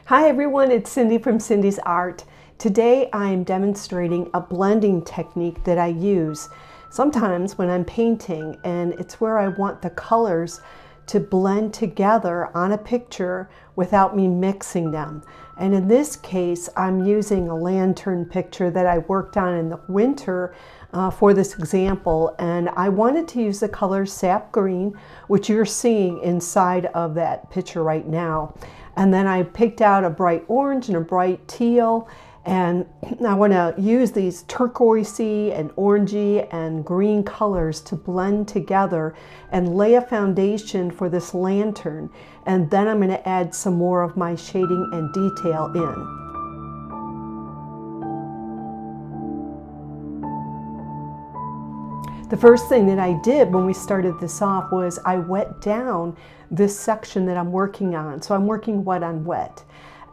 Hi everyone, it's Cindy from Cindy's Art. Today I'm demonstrating a blending technique that I use sometimes when I'm painting, and it's where I want the colors to blend together on a picture without me mixing them. And in this case, I'm using a lantern picture that I worked on in the winter for this example, and I wanted to use the color sap green, which you're seeing inside of that picture right now. And then I picked out a bright orange and a bright teal, and I want to use these turquoisey and orangey and green colors to blend together and lay a foundation for this lantern. And then I'm going to add some more of my shading and detail in. The first thing that I did when we started this off was I wet down this section that I'm working on. So I'm working wet on wet.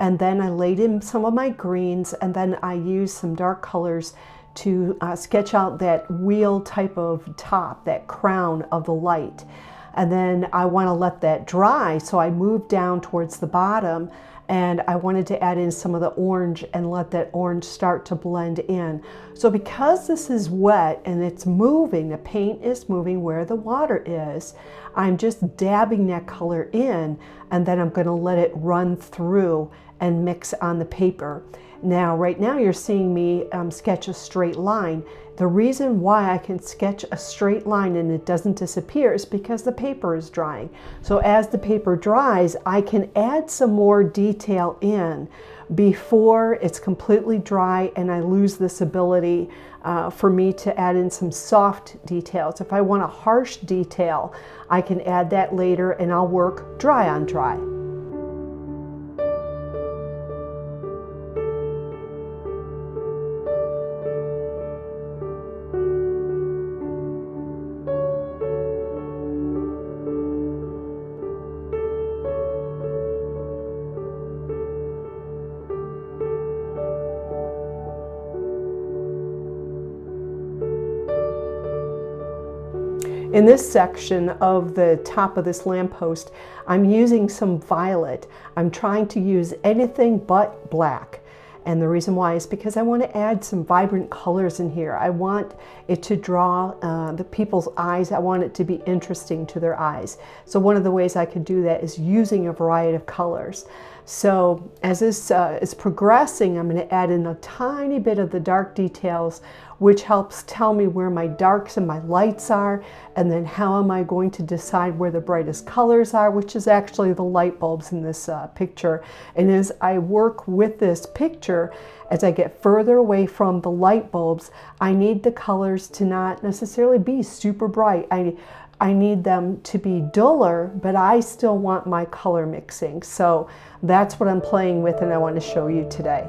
And then I laid in some of my greens, and then I used some dark colors to sketch out that wheel type of top, that crown of the light. And then I want to let that dry, so I moved down towards the bottom, and I wanted to add in some of the orange and let that orange start to blend in. So because this is wet and it's moving, the paint is moving where the water is, I'm just dabbing that color in, and then I'm going to let it run through and mix on the paper. Now, right now you're seeing me sketch a straight line. The reason why I can sketch a straight line and it doesn't disappear is because the paper is drying. So as the paper dries, I can add some more detail in before it's completely dry and I lose this ability for me to add in some soft details. If I want a harsh detail, I can add that later, and I'll work dry on dry. In this section of the top of this lamppost, I'm using some violet. I'm trying to use anything but black. And the reason why is because I want to add some vibrant colors in here. I want it to draw the people's eyes. I want it to be interesting to their eyes. So one of the ways I could do that is using a variety of colors. So as this is progressing, I'm going to add in a tiny bit of the dark details, which helps tell me where my darks and my lights are, and then how am I going to decide where the brightest colors are, which is actually the light bulbs in this picture. And as I work with this picture, as I get further away from the light bulbs, I need the colors to not necessarily be super bright. I need them to be duller, but I still want my color mixing. So that's what I'm playing with, and I want to show you today.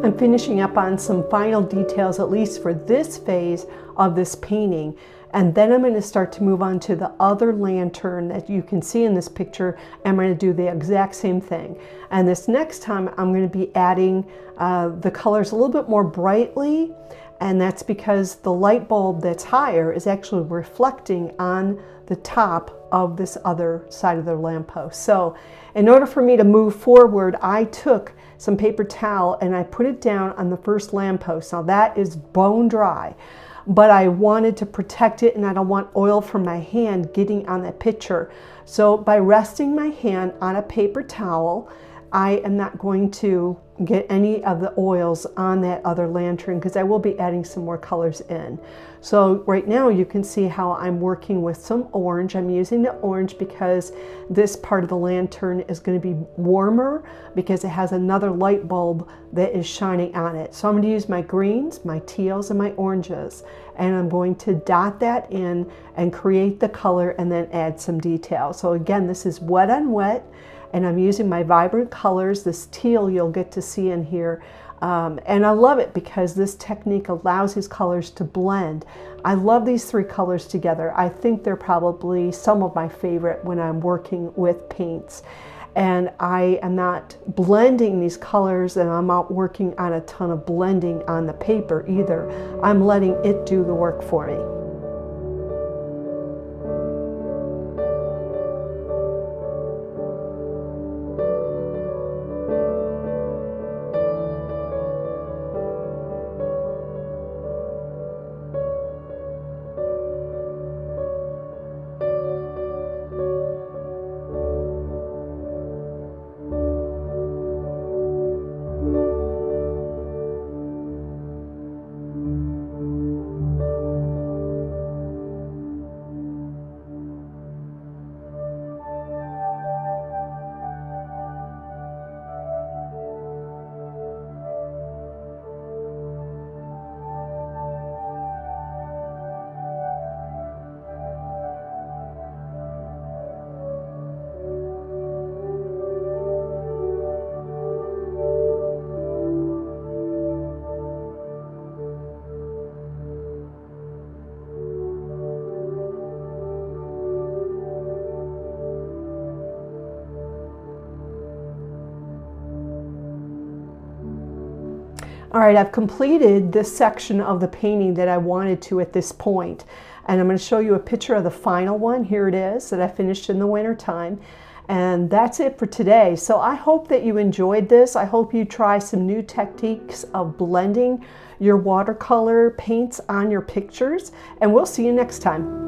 I'm finishing up on some final details, at least for this phase of this painting. And then I'm going to start to move on to the other lantern that you can see in this picture. I'm going to do the exact same thing. And this next time I'm going to be adding the colors a little bit more brightly. And that's because the light bulb that's higher is actually reflecting on the top of this other side of the lamppost. So in order for me to move forward, I took some paper towel and I put it down on the first lamppost. Now that is bone dry, but I wanted to protect it and I don't want oil from my hand getting on that picture. So by resting my hand on a paper towel, I am not going to get any of the oils on that other lantern, because I will be adding some more colors in. So right now you can see how I'm working with some orange. I'm using the orange because this part of the lantern is going to be warmer because it has another light bulb that is shining on it. So I'm going to use my greens, my teals, and my oranges, and I'm going to dot that in and create the color and then add some detail. So again, this is wet on wet, and I'm using my vibrant colors. This teal you'll get to see in here. And I love it because this technique allows these colors to blend. I love these three colors together. I think they're probably some of my favorite when I'm working with paints. And I am not blending these colors, and I'm not working on a ton of blending on the paper either. I'm letting it do the work for me. All right, I've completed this section of the painting that I wanted to at this point, and I'm going to show you a picture of the final one. Here it is, that I finished in the winter time. And that's it for today. So I hope that you enjoyed this. I hope you try some new techniques of blending your watercolor paints on your pictures, and we'll see you next time.